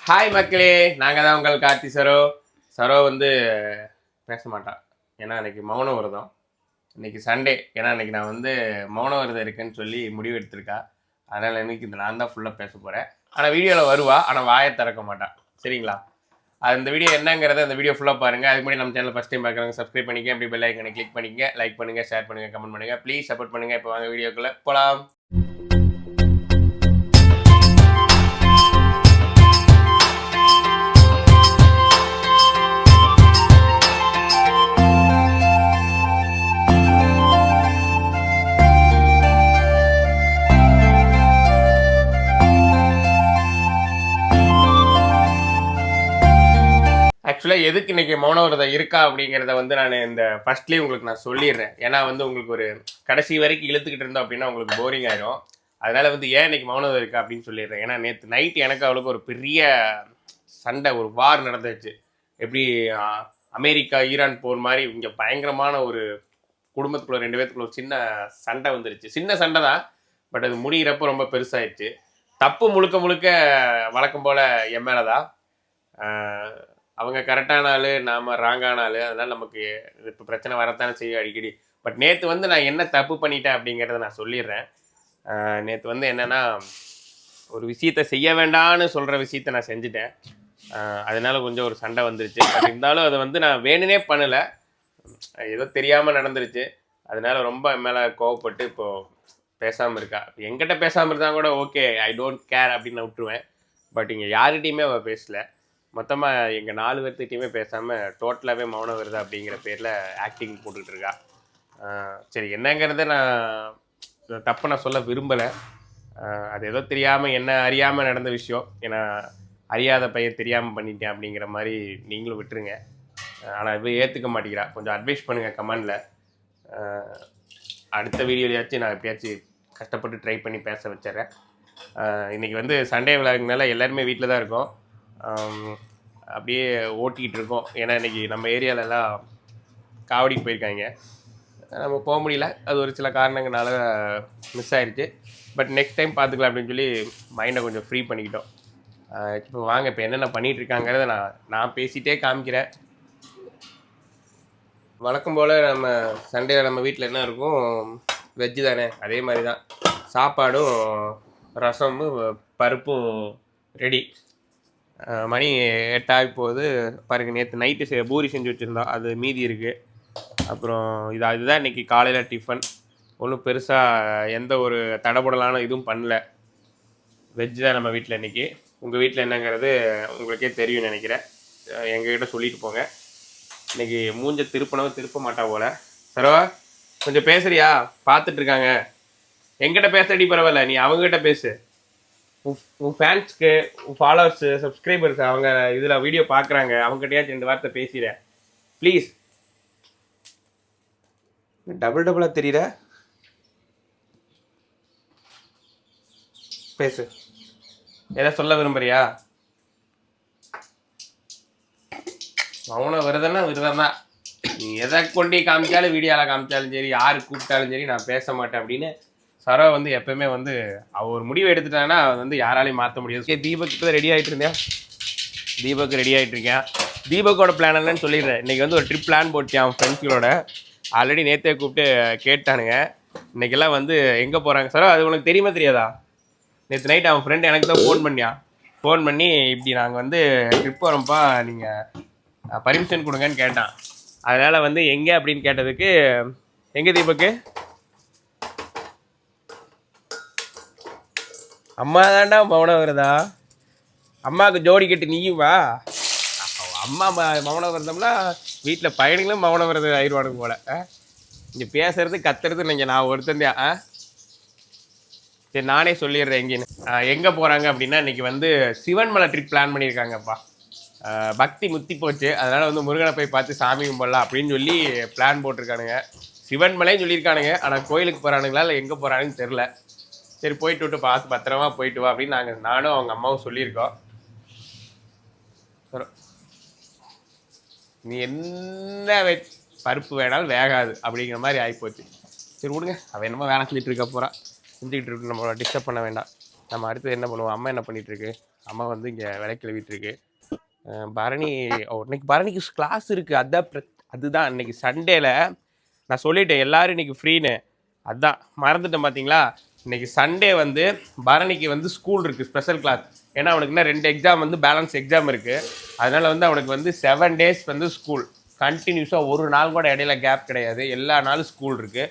Hi மக்களே, நாங்கள் தான் உங்கள் கார்த்தி சரோ. சரோ வந்து பேச மாட்டான், ஏன்னா இன்னைக்கு மௌன விரதம். இன்னைக்கு சண்டே, ஏன்னா இன்னைக்கு நான் வந்து மௌன விரதம் இருக்குன்னு சொல்லி முடிவு எடுத்திருக்கா. அதனால் இன்னைக்கு நான் தான் ஃபுல்லாக பேச போகிறேன். ஆனால் வீடியோவில் வருவா, ஆனால் வாயை திறக்க மாட்டான். சரிங்களா? அது இந்த வீடியோ என்னங்கிறத அந்த வீடியோ ஃபுல்லாக பாருங்கள். அதுக்கு முன்னாடி நம்ம சேனல் ஃபஸ்ட் டைம் பார்க்குறாங்க, சப்ஸ்கிரைப் பண்ணிக்க, அப்படி பெல் ஐக்கனை கிளிக் பண்ணிக்க, லைக் பண்ணுங்கள், ஷேர் பண்ணுங்கள், கமெண்ட் பண்ணுங்கள். ப்ளீஸ் சப்போர்ட் பண்ணுங்கள். இப்போ வாங்க வீடியோக்குள்ளே போகலாம். ஆக்சுவலாக எதுக்கு இன்றைக்கி மௌன விரதம் இருக்கா அப்படிங்கிறத வந்து நான் இந்த ஃபஸ்ட்லேயே உங்களுக்கு நான் சொல்லிடுறேன். ஏன்னா வந்து உங்களுக்கு ஒரு கடைசி வரைக்கும் இழுத்துக்கிட்டு இருந்தோம் அப்படின்னா உங்களுக்கு போரிங் ஆயிடும். அதனால் வந்து ஏன் இன்றைக்கி மௌன விரதம் இருக்கா அப்படின்னு சொல்லிடுறேன். ஏன்னா நேற்று நைட்டு எனக்கு அவளுக்கு ஒரு பெரிய சண்டை, ஒரு வார் நடந்துச்சு. எப்படி அமெரிக்கா ஈரான் போர் மாதிரி இங்கே பயங்கரமான ஒரு குடும்பத்துக்குள்ள 2 பேத்துக்குள்ள ஒரு சின்ன சண்டை வந்துருச்சு. சின்ன சண்டை தான், பட் அது முடிகிறப்போ ரொம்ப பெருசாகிடுச்சு. தப்பு முழுக்க முழுக்க வழக்கம் போல் என் மேலே தான். அவங்க கரெக்டான ஆள், நாம் ராங்கான ஆள். அதனால் நமக்கு இப்போ பிரச்சனை வரத்தானே செய்யும் அடிக்கடி. பட் நேற்று வந்து நான் என்ன தப்பு பண்ணிட்டேன் அப்படிங்கிறத நான் சொல்லிடுறேன். நேற்று வந்து என்னென்னா, ஒரு விஷயத்தை செய்ய வேண்டான்னு சொல்கிற விஷயத்த நான் செஞ்சுட்டேன். அதனால கொஞ்சம் ஒரு சண்டை வந்துருச்சு. பட் இருந்தாலும் அதை வந்து நான் வேணுனே பண்ணலை, ஏதோ தெரியாமல் நடந்துருச்சு. அதனால ரொம்ப என் மேலே கோவப்பட்டு இப்போது பேசாமல் இருக்கா. என்கிட்ட பேசாமல் இருந்தால் கூட ஓகே, ஐ டோன்ட் கேர் அப்படின்னு நான் விட்டுருவேன். பட் இங்கே யார்கிட்டையுமே அவள் பேசலை. மொத்தமாக எங்கள் 4 பேர்த்துக்கிட்டையுமே பேசாமல் டோட்டலாகவே மௌன விரதம் அப்படிங்கிற பேரில் ஆக்டிங் போட்டுக்கிட்டு இருக்கா. சரி, என்னங்கிறத நான் தப்பு நான் சொல்ல விரும்பலை. அது ஏதோ தெரியாமல் என்ன அறியாமல் நடந்த விஷயம். ஏன்னா அறியாத பையன் தெரியாமல் பண்ணிட்டேன் அப்படிங்கிற மாதிரி நீங்களும் விட்டுருங்க. ஆனால் இப்போ ஏற்றுக்க மாட்டேங்கிறா. கொஞ்சம் அட்வைஸ் பண்ணுங்கள் கமெண்டில். அடுத்த வீடியோலையாச்சும் நான் எப்படியாச்சும் கஷ்டப்பட்டு ட்ரை பண்ணி பேச வச்சிட்றேன். இன்றைக்கி வந்து சண்டே விழாக்குனால எல்லாருமே வீட்டில் தான் இருக்கோம். அப்படியே ஓட்டிக்கிட்டு இருக்கோம். ஏன்னா இன்றைக்கி நம்ம ஏரியாலெல்லாம் காவடிக்கு போயிருக்காங்க, நம்ம போக முடியல. அது ஒரு சில காரணங்களால மிஸ் ஆயிடுச்சு. பட் நெக்ஸ்ட் டைம் பார்த்துக்கலாம் அப்படின்னு சொல்லி மைண்டை கொஞ்சம் ஃப்ரீ பண்ணிக்கிட்டோம். இப்போ வாங்க, இப்போ என்னென்ன பண்ணிகிட்ருக்காங்கிறத நான் பேசிகிட்டே காமிக்கிறேன். வழக்கம் போல் நம்ம சண்டேவில் நம்ம வீட்டில் என்ன இருக்கும், வெஜ்ஜு தானே. அதே மாதிரி தான் சாப்பாடும் ரசமும் பருப்பும் ரெடி. மணி 8 போகுது பாருங்கள். நேற்று நைட்டு பூரி செஞ்சு வச்சுருந்தோம், அது மீதி இருக்குது. அப்புறம் இதுதான் இன்றைக்கி காலையில் டிஃபன். ஒன்றும் பெருசாக எந்த ஒரு தடபுடலான இதுவும் பண்ணல. வெஜ்ஜு தான் நம்ம வீட்டில் இன்றைக்கி. உங்கள் வீட்டில் என்னங்கிறது உங்களுக்கே தெரியும்னு நினைக்கிறேன். எங்ககிட்ட சொல்லிட்டு போங்க. இன்றைக்கி மூஞ்ச திருப்ப மாட்டா போல். சரவா, கொஞ்சம் பேசுறியா? பார்த்துட்ருக்காங்க. எங்கிட்ட பேசுறடி பரவாயில்ல, நீ அவங்ககிட்ட பேசு. உன் ஃபேன்ஸ்க்கு, உன் ஃபாலோவர்ஸு, சப்ஸ்கிரைபர்ஸ் அவங்க இதில் வீடியோ பார்க்குறாங்க, அவங்ககிட்டயாச்சும் 2 வார்த்தை பேசிடுறேன் ப்ளீஸ். டபுளாக தெரியுற, பேசு. எதாவது சொல்ல விரும்புறியா? மௌன விரதம்னா விரதம் தான். நீ எதை கொண்டு காமிச்சாலும், வீடியோவில் காமிச்சாலும் சரி, யார் கூப்பிட்டாலும் சரி, நான் பேச மாட்டேன் அப்படின்னு சரோ வந்து எப்பவுமே வந்து அவள் ஒரு முடிவு எடுத்துட்டாங்கன்னா அது வந்து யாராலையும் மாற்ற முடியாது. தீபக் இப்போ ரெடி ஆகிட்டு இருந்தேன். தீபக் ரெடி ஆகிட்டு இருக்கேன். தீபக்கோட பிளான் என்னன்னு சொல்லிடுறேன். இன்றைக்கி வந்து ஒரு ட்ரிப் பிளான் போட்டேன் அவன் ஃப்ரெண்ட்ஸுகளோட. ஆல்ரெடி நேற்றே கூப்பிட்டு கேட்டானுங்க. இன்றைக்கெல்லாம் வந்து எங்கே போகிறாங்க சரோ, அது உனக்கு தெரியுமா தெரியாதா? நேற்று நைட் அவன் ஃப்ரெண்டு எனக்கு தான் ஃபோன் பண்ணி இப்படி நாங்கள் வந்து ட்ரிப் வரோம்ப்பா, நீங்கள் பர்மிஷன் கொடுங்கன்னு கேட்டான். அதனால் வந்து எங்கே அப்படின்னு கேட்டதுக்கு, எங்கே தீபக்கு? அம்மா தாண்டா மௌன விரதா. அம்மாவுக்கு ஜோடி கட்டு நீயும் வா. அம்மா மௌன விரதம்னா வீட்டில் பையனுங்களும் மௌன விரதம் ஆயிடுவானுங்க போல. இங்கே பேசுறது கத்துறது நீங்கள் நான் ஒருத்தந்தையா. சரி, நானே சொல்லிடுறேன் எங்கேன்னு. எங்கே போகிறாங்க அப்படின்னா, இன்றைக்கி வந்து சிவன்மலை ட்ரிப் பிளான் பண்ணியிருக்காங்கப்பா. பக்தி முத்தி போச்சு, அதனால் வந்து முருகனை போய் பார்த்து சாமி கும்பிடலாம் அப்படின்னு சொல்லி பிளான் போட்டிருக்கானுங்க. சிவன்மலைன்னு சொல்லியிருக்கானுங்க, ஆனால் கோயிலுக்கு போகிறானுங்களா இல்லை எங்கே போகிறானுன்னு தெரில. சரி, போயிட்டு விட்டு பார்த்து பத்திரமா போயிட்டு வா அப்படின்னு நானும் அவங்க அம்மாவும் சொல்லியிருக்கோம். நீ என்ன பருப்பு வேணாலும் வேகாது அப்படிங்கிற மாதிரி ஆகிப்போச்சு. சரி விடுங்க, அவன் என்னமோ வேலை செஞ்சுட்டு இருக்க போகிறான், செஞ்சுக்கிட்டு இருக்கு. நம்ம டிஸ்டர்ப் பண்ண வேண்டாம். நம்ம அடுத்து என்ன பண்ணுவோம்? அம்மா என்ன பண்ணிகிட்ருக்கு? அம்மா வந்து இங்கே விலை கிளவிட்டு இருக்கு. பரணி இன்னைக்கு பரணிக்கு கிளாஸ் இருக்குது. அதுதான் இன்னைக்கு சண்டேல நான் சொல்லிட்டேன் எல்லாரும் இன்னைக்கு ஃப்ரீன்னு. அதுதான் மறந்துட்டேன் பார்த்தீங்களா. இன்னைக்கு சண்டே வந்து பரணிக்கு வந்து ஸ்கூல் இருக்குது, ஸ்பெஷல் கிளாஸ். ஏன்னா அவனுக்கு இன்னும் 2 எக்ஸாம் வந்து பேலன்ஸ் எக்ஸாம் இருக்குது. அதனால் வந்து அவனுக்கு வந்து 7 days வந்து ஸ்கூல் கண்டினியூஸாக, ஒரு நாள் கூட இடையில கேப் கிடையாது. எல்லா நாளும் ஸ்கூல் இருக்குது.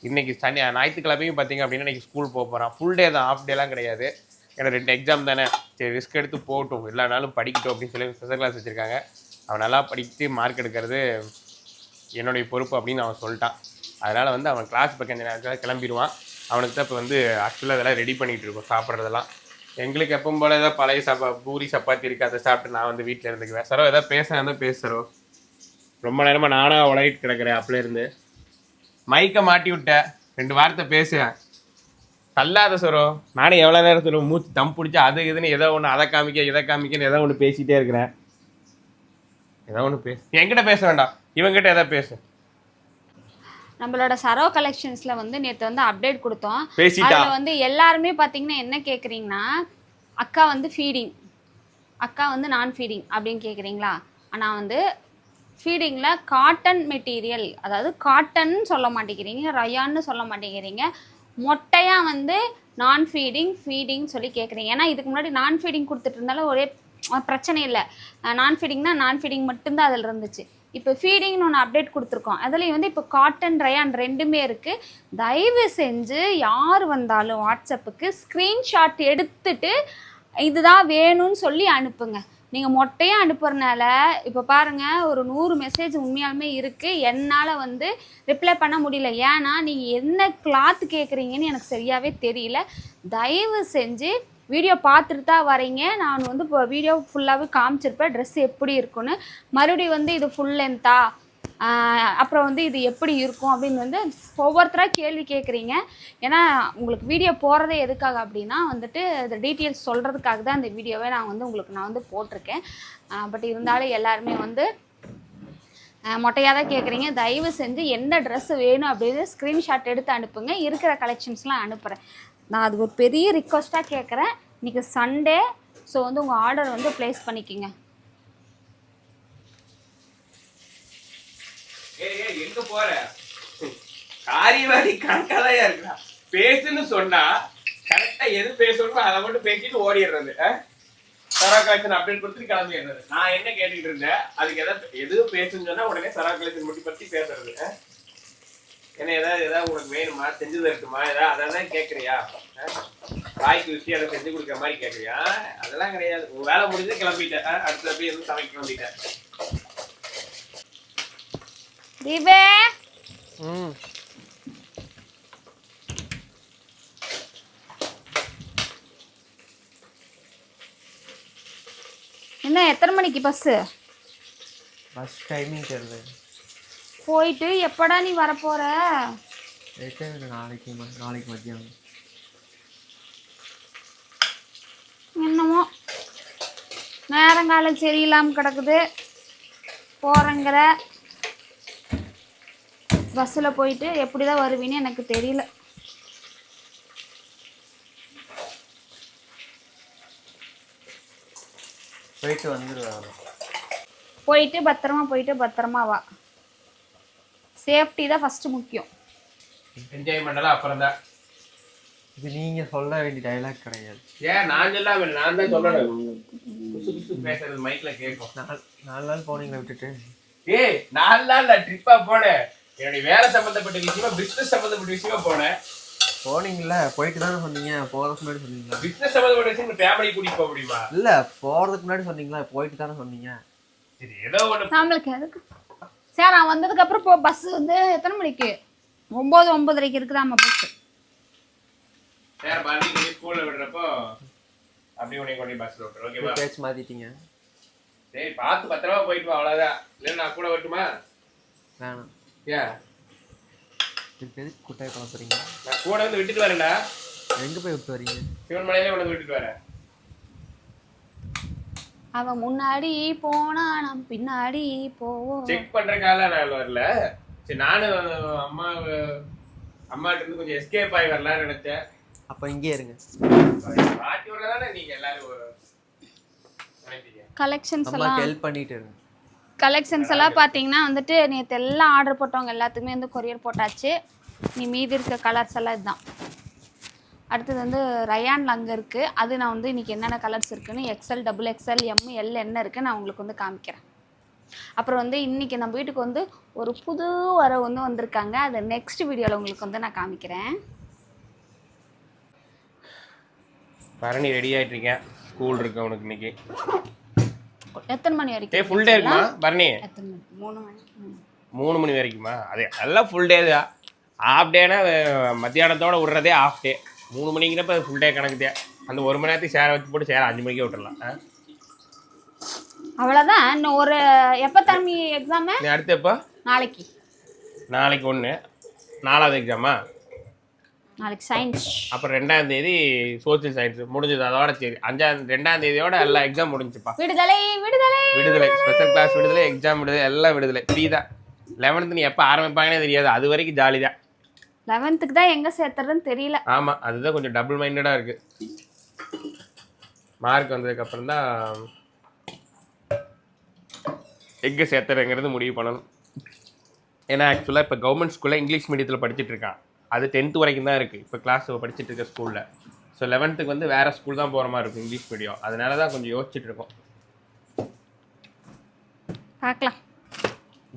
இன்றைக்கி ஞாயிற்றுக்கிழமையும் பார்த்தீங்க அப்படின்னா இன்றைக்கி ஸ்கூல் போகிறான். ஃபுல் டே தான், ஆஃப் டேலாம் கிடையாது. ஏன்னா 2 எக்ஸாம் தானே, சரி ரிஸ்க் எடுத்து போகட்டும், எல்லா நாளும் படிக்கட்டும் அப்படின்னு சொல்லி ஸ்பெஷல் கிளாஸ் வச்சுருக்காங்க. அவன் நல்லா படித்து மார்க் எடுக்கிறது என்னுடைய பொறுப்பு அப்படின்னு அவன் சொல்லிட்டான். அதனால் வந்து அவன் கிளாஸ் இப்போ கொஞ்சம் நேரத்தில் கிளம்பிடுவான். அவனுக்கு தான் இப்போ வந்து ஆக்சுவலாக அதெல்லாம் ரெடி பண்ணிகிட்டு இருக்கோம் சாப்பிட்றதெல்லாம். எங்களுக்கு எப்பவும் போல் ஏதாவது பழைய பூரி சப்பாத்தி இருக்குது, அதை சாப்பிட்டு நான் வந்து வீட்டில் இருந்துக்குவேன். சரோ எதாவது பேசுகிறேன் பேசுகிறோம். ரொம்ப நேரமாக நானாக உலகிட்டு கிடக்கிறேன். அப்படிலேருந்து மைக்கை மாட்டி விட்டேன், 2 வார்த்தை பேசுவேன். தள்ளாத சரோ, நானே எவ்வளோ நேரத்தில் மூச்சு தம் பிடிச்சா அது இதுன்னு ஏதோ ஒன்று அதை காமிக்க இதை காமிக்கன்னு ஏதோ ஒன்று பேசிகிட்டே இருக்கிறேன். ஏதோ ஒன்று பேசு, என்கிட்ட பேச வேண்டாம், இவங்ககிட்ட எதாவது பேசு. நம்மளோட சரோ கலெக்ஷன்ஸில் வந்து நேற்று வந்து அப்டேட் கொடுத்தோம். அதில் வந்து எல்லாருமே பார்த்தீங்கன்னா என்ன கேட்குறீங்கன்னா, அக்கா வந்து ஃபீடிங், அக்கா வந்து நான் ஃபீடிங் அப்படின்னு கேட்குறீங்களா. ஆனால் வந்து ஃபீடிங்கில் காட்டன் மெட்டீரியல், அதாவது காட்டன் சொல்ல மாட்டேங்கிறீங்க, ரயான்னு சொல்ல மாட்டேங்கிறீங்க, மொட்டையாக வந்து நான் ஃபீடிங் சொல்லி கேட்குறீங்க. ஏன்னா இதுக்கு முன்னாடி நான் ஃபீடிங் கொடுத்துட்டு இருந்தாலும் ஒரே பிரச்சனை இல்லை. நான் ஃபீடிங் மட்டும்தான் அதில் இருந்துச்சு. இப்போ ஃபீடிங்னு ஒன்று அப்டேட் கொடுத்துருக்கோம். அதுலேயும் வந்து இப்போ காட்டன் ரயான் 2மே இருக்குது. தயவு செஞ்சு யார் வந்தாலும் வாட்ஸ்அப்புக்கு ஸ்க்ரீன்ஷாட் எடுத்துட்டு இதுதான் வேணும்னு சொல்லி அனுப்புங்க. நீங்கள் மொட்டையாக அனுப்புறதுனால இப்போ பாருங்கள், ஒரு 100 மெசேஜ் உண்மையாலுமே இருக்குது. என்னால் வந்து ரிப்ளை பண்ண முடியல. ஏன்னா நீங்கள் என்ன கிளாத் கேட்குறீங்கன்னு எனக்கு சரியாகவே தெரியல. தயவு செஞ்சு வீடியோ பார்த்துட்டு தான் வரீங்க. நான் வந்து இப்போ வீடியோ ஃபுல்லாகவே காமிச்சிருப்பேன் ட்ரெஸ் எப்படி இருக்குன்னு. மறுபடியும் வந்து இது ஃபுல் லென்த்தா, அப்புறம் வந்து இது எப்படி இருக்கும் அப்படின்னு வந்து ஒவ்வொருத்தராக கேள்வி கேட்குறீங்க. ஏன்னா உங்களுக்கு வீடியோ போகிறதே எதுக்காக அப்படின்னா வந்துட்டு இந்த டீட்டெயில்ஸ் சொல்கிறதுக்காக தான் இந்த வீடியோவை நான் வந்து போட்டிருக்கேன். பட் இருந்தாலும் எல்லாருமே வந்து மொட்டையாக தான் கேட்குறீங்க. தயவு செஞ்சு என்ன ட்ரெஸ்ஸு வேணும் அப்படின்னு ஸ்க்ரீன்ஷாட் எடுத்து அனுப்புங்க. இருக்கிற கலெக்ஷன்ஸ்லாம் அனுப்புகிறேன். நான் அது ஒரு பெரிய ரிக்வஸ்ட்டாக கேட்குறேன். இன்றைக்கி சண்டே, ஸோ வந்து உங்கள் ஆர்டர் வந்து ப்ளேஸ் பண்ணிக்கோங்க. எங்க போற காரியவாதி கணக்காதான் இருக்கா. பேசுன்னு சொன்னா கரெக்டா எது பேசணுமோ அதை மட்டும் பேசிட்டு ஓடிடுறது. சரா கலெக்ஷன் அப்டேட் கொடுத்துட்டு கிளம்பிடுறது. நான் என்ன கேட்டுக்கிட்டு இருந்தேன், அதுக்கு எது பேசுன்னு சொன்னா உடனே சரா கலெக்ஷன் மட்டும் பத்தி பேசுறது. ஏன்னா ஏதாவது உங்களுக்கு வேணுமா, செஞ்சு தரட்டுமா, அதான் கேட்குறியா, வாய்க்கு வச்சு அதை செஞ்சு கொடுக்குற மாதிரி கேட்குறியா? அதெல்லாம் கிடையாது. உங்க வேலை முடிஞ்சு கிளம்பிட்டேன். அடுத்த போய் எதுவும் சமைக்க கிளம்பிட்டேன். தீபே என்ன எத்தனை மணிக்கு பஸ் டைமிங் தெரியல. போயிட்டு எப்படா நீ வரப்போற? நாளைக்கு மத்தியானம். என்னமோ நேரங்காலம் சரியில்லாமல் கிடக்குது. போகிறேங்கிற பஸ்ஸில் போயிட்டு எப்படி தான் வருவீன்னு எனக்கு தெரியல. போயிட்டு வந்துடுவாங்க. போயிட்டு பத்திரமா வா. சேஃப்டி தான் ஃபஸ்ட்டு முக்கியம். என்ஜாய்மெண்ட்லாம் அப்புறம் தான். இது நீங்கள் சொல்ல வேண்டிய டைலாக் கிடையாது. ஏன் நான் சொல்லாம நான் தான் சொல்லணும். பேசுறது மைக்கில் கேட்கும். 4 நாள் போனீங்களா விட்டுட்டு? 4 நாள் நான் ட்ரிப்பாக போனேன். என்னுடைய வேலை சம்மந்தப்பட்ட விஷயமா, பிஸ்னஸ் சம்மந்தப்பட்ட விஷயமா போனேன். போனீங்களா? போயிட்டு தானே சொன்னீங்க. போகிறதுக்கு முன்னாடி சொன்னீங்களா? பிஸ்னஸ் சம்மந்தப்பட்ட விஷயம் ஃபேமிலி கூட்டிட்டு போக முடியுமா? இல்லை, போகிறதுக்கு முன்னாடி சொன்னீங்களா? போயிட்டு தானே சொன்னீங்க. சரி, ஏதோ ஒன்று நம்மளுக்கு எதுக்கு சார்? நான் வந்ததுக்கப்புறம் இப்போ பஸ் வந்து எத்தனை மணிக்கு? 9:30 இருக்குதாம்மா பஸ். சார் பாருங்க, ஸ்கூலில் விடுறப்போ அப்படி உடனே கொண்டு பஸ்ஸில் விட்டுரு. ஓகேவா? பேச்சு மாற்றிட்டீங்க. சரி, பார்த்து பத்திரமா போயிட்டு வா, அவ்வளோதான். இல்லை நான் கூட வரட்டுமா? வேணாம். ஏன் இதுக்கு எதுக்கு குட்டையை கலப்புறீங்க? நான் கூட வந்து விட்டுட்டு வரேன்டா. எங்கே போய் விட்டு வரீங்க? சிவன்மலையிலே உனக்கு விட்டுட்டு வரேன். அவன் முன்னாடி போனா நம்ம பின்னாடி போவோம். செக் பண்றதுக்காக நான் வரல. சரி, நானும் அம்மாட்ட இருந்து கொஞ்சம் எஸ்கேப் ஆகி வரலாம்னு நினைச்சேன். அப்போ இங்கே இருங்க. பாட்டி வரல தானே நீங்க எல்லாரும் கலெக்ஷன்ஸ் எல்லாம் அம்மாக்கு ஹெல்ப் பண்ணிட்டு இருக்கேன். கலெக்ஷன்ஸ் எல்லாம் பார்த்தீங்கன்னா வந்துட்டு நேற்று எல்லாம் ஆர்டர் போட்டவங்க எல்லாத்துக்குமே வந்து கொரியர் போட்டாச்சு. நீ மீதி இருக்க கலர்ஸ் எல்லாம் இதுதான். அடுத்தது வந்து ரயான்ல அங்கே இருக்குது. அது நான் வந்து இன்றைக்கி என்னென்ன கலர்ஸ் இருக்குன்னு XL, XXL, M, L என்ன இருக்குது நான் உங்களுக்கு வந்து காமிக்கிறேன். அப்புறம் வந்து இன்றைக்கி நம்ம வீட்டுக்கு வந்து ஒரு புது வரவு வந்து வந்திருக்காங்க. அது நெக்ஸ்ட் வீடியோவில் உங்களுக்கு வந்து நான் காமிக்கிறேன். பரணி ரெடி ஆகிட்டு இருக்கேன். ஸ்கூல் இருக்கு அவனுக்கு இன்னைக்கு. எத்தனை மணி வரைக்கும்? ஃபுல் டே இருக்குமா பரணி? எத்தனை மணி? 3 மணி. 3 மணி வரைக்குமா? அது எல்லாம் ஃபுல் டே தான். ஆஃப் டேனா மத்தியானத்தோட விட்றதே ஆஃப் டே. 3 மணிங்கிறப்ப ஃபுல் டே கணக்குதே. அந்த 1 மணி நேரத்துக்கு சேர வச்சு போட்டு சேர 5 மணிக்கே விட்டுறலாம். அவ்வளோதான். இன்னும் ஒரு எப்போ தம்பி எக்ஸாமு? அடுத்து எப்போ? நாளைக்கு 1 4வது எக்ஸாமா? நாளைக்கு சயின்ஸ். அப்புறம் 2ஆம் தேதி சோசியல் சயின்ஸ் முடிஞ்சது. அதோட சரி 2ஆம் தேதியோட எல்லா எக்ஸாம் முடிஞ்சுப்பா. விடுதலை ஸ்பெஷல் கிளாஸ் விடுதலை, எக்ஸாம் விடுதலை, எல்லாம் விடுதலை. ஃப்ரீ தான். 11th நீ எப்போ ஆரம்பிப்பாங்கன்னே தெரியாது. அது வரைக்கும் ஜாலி தான். 11th தான் எங்கே சேர்த்துறதுன்னு தெரியல. ஆமாம், அதுதான் கொஞ்சம் டபுள் மைண்டடாக இருக்குது. மார்க் வந்ததுக்கப்புறம் தான் எங்கே சேர்த்துறங்கிறது முடிவு பண்ணணும். ஏன்னா ஆக்சுவலாக இப்போ கவர்மெண்ட் ஸ்கூலில் இங்கிலீஷ் மீடியத்தில் படிச்சுட்டு இருக்கான். அது 10th வரைக்கும் தான் இருக்குது இப்போ கிளாஸ் படிச்சுட்டு இருக்க ஸ்கூலில். ஸோ 11th வந்து வேறு ஸ்கூல் தான் போகிற மாதிரி இருக்கும் இங்கிலீஷ் மீடியம். அதனால தான் கொஞ்சம் யோசிச்சுட்டு இருக்கோம். பார்க்கலாம்.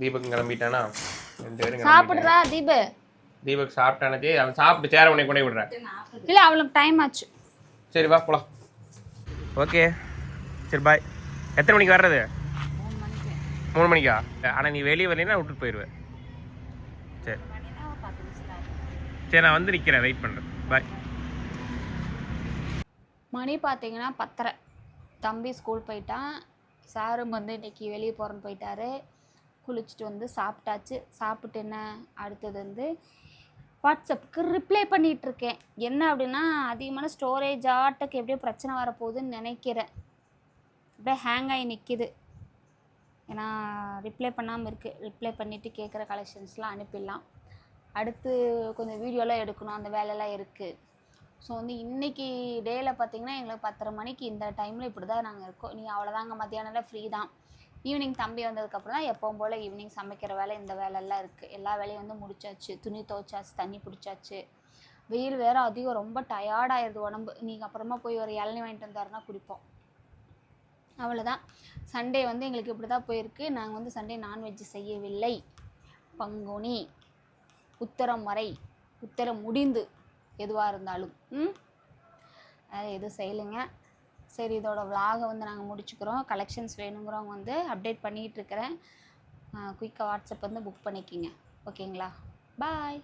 தீபக் கிளம்பிட்டானா? 2 பேரும் சாப்பிடுறா தீபக் சாப்பிட்டானதே. அவன் சாப்பிட்டு சேர உடனே கொண்டே விடுறேன். இல்லை, அவளுக்கு டைம் ஆச்சு. சரி வா போலாம். ஓகே சரி பாய். எத்தனை மணிக்கு வர்றது? 3 மணிக்கா? ஆனால் நீ வெளியே வரலைன்னா விட்டுட்டு போயிடுவேன். சரி சரி, நான் வந்து நிற்கிறேன், வெயிட் பண்ணுறேன். பாய். மணி பார்த்தீங்கன்னா 10:30. தம்பி ஸ்கூல் போயிட்டான். சாரும் வந்து இன்னைக்கு வெளியே போகிறேன்னு போயிட்டாரு. குளிச்சுட்டு வந்து சாப்பிட்டாச்சு. சாப்பிட்டு என்ன அடுத்தது வந்து வாட்ஸ்அப்புக்கு ரிப்ளை பண்ணிகிட்ருக்கேன். என்ன அப்படின்னா அதிகமான ஸ்டோரேஜ் ஆட்டுக்கு எப்படியோ பிரச்சனை வரப்போகுதுன்னு நினைக்கிறேன். அப்படியே ஹேங் ஆகி நிற்கிது. ஏன்னா ரிப்ளை பண்ணாமல் இருக்குது. ரிப்ளை பண்ணிவிட்டு கேட்குற கலெக்ஷன்ஸ்லாம் அனுப்பிடலாம். அடுத்து கொஞ்சம் வீடியோலாம் எடுக்கணும், அந்த வேலையெல்லாம் இருக்குது. ஸோ வந்து இன்றைக்கி டேயில் பார்த்திங்கன்னா எங்களுக்கு 10:30 மணிக்கு இந்த டைமில் இப்படி தான் நாங்கள் இருக்கோம். நீ அவ்வளோதாங்க, மத்தியானம் ஃப்ரீ தான். ஈவினிங் தம்பி வந்ததுக்கப்புறம் தான் எப்பவும் போல் ஈவினிங் சமைக்கிற வேலை, இந்த வேலையெல்லாம் இருக்குது. எல்லா வேலையும் வந்து முடிச்சாச்சு. துணி துவைச்சாச்சு, தண்ணி பிடிச்சாச்சு. வெயில் வேறு அதிகம், ரொம்ப டயர்டாகிடுது உடம்பு. நீங்கள் அப்புறமா போய் ஒரு இளநீ வாங்கிட்டு வந்தாருன்னா குடிப்போம். அவ்வளோதான். சண்டே வந்து எங்களுக்கு இப்படி தான் போயிருக்கு. நாங்கள் வந்து சண்டே நான்வெஜ் செய்யவில்லை. பங்குனி உத்தரம் வரை, உத்தரம் முடிந்து எதுவாக இருந்தாலும் அது எதுவும் செய்யலைங்க. சரி, இதோட விலாகை வந்து நாங்கள் முடிச்சுக்கிறோம். கலெக்ஷன்ஸ் வேணுங்கிறவங்க வந்து அப்டேட் பண்ணிகிட்டு இருக்கிறேன். குயிக்காக வாட்ஸ்அப் வந்து புக் பண்ணிக்கிங்க. ஓகேங்களா? பாய்.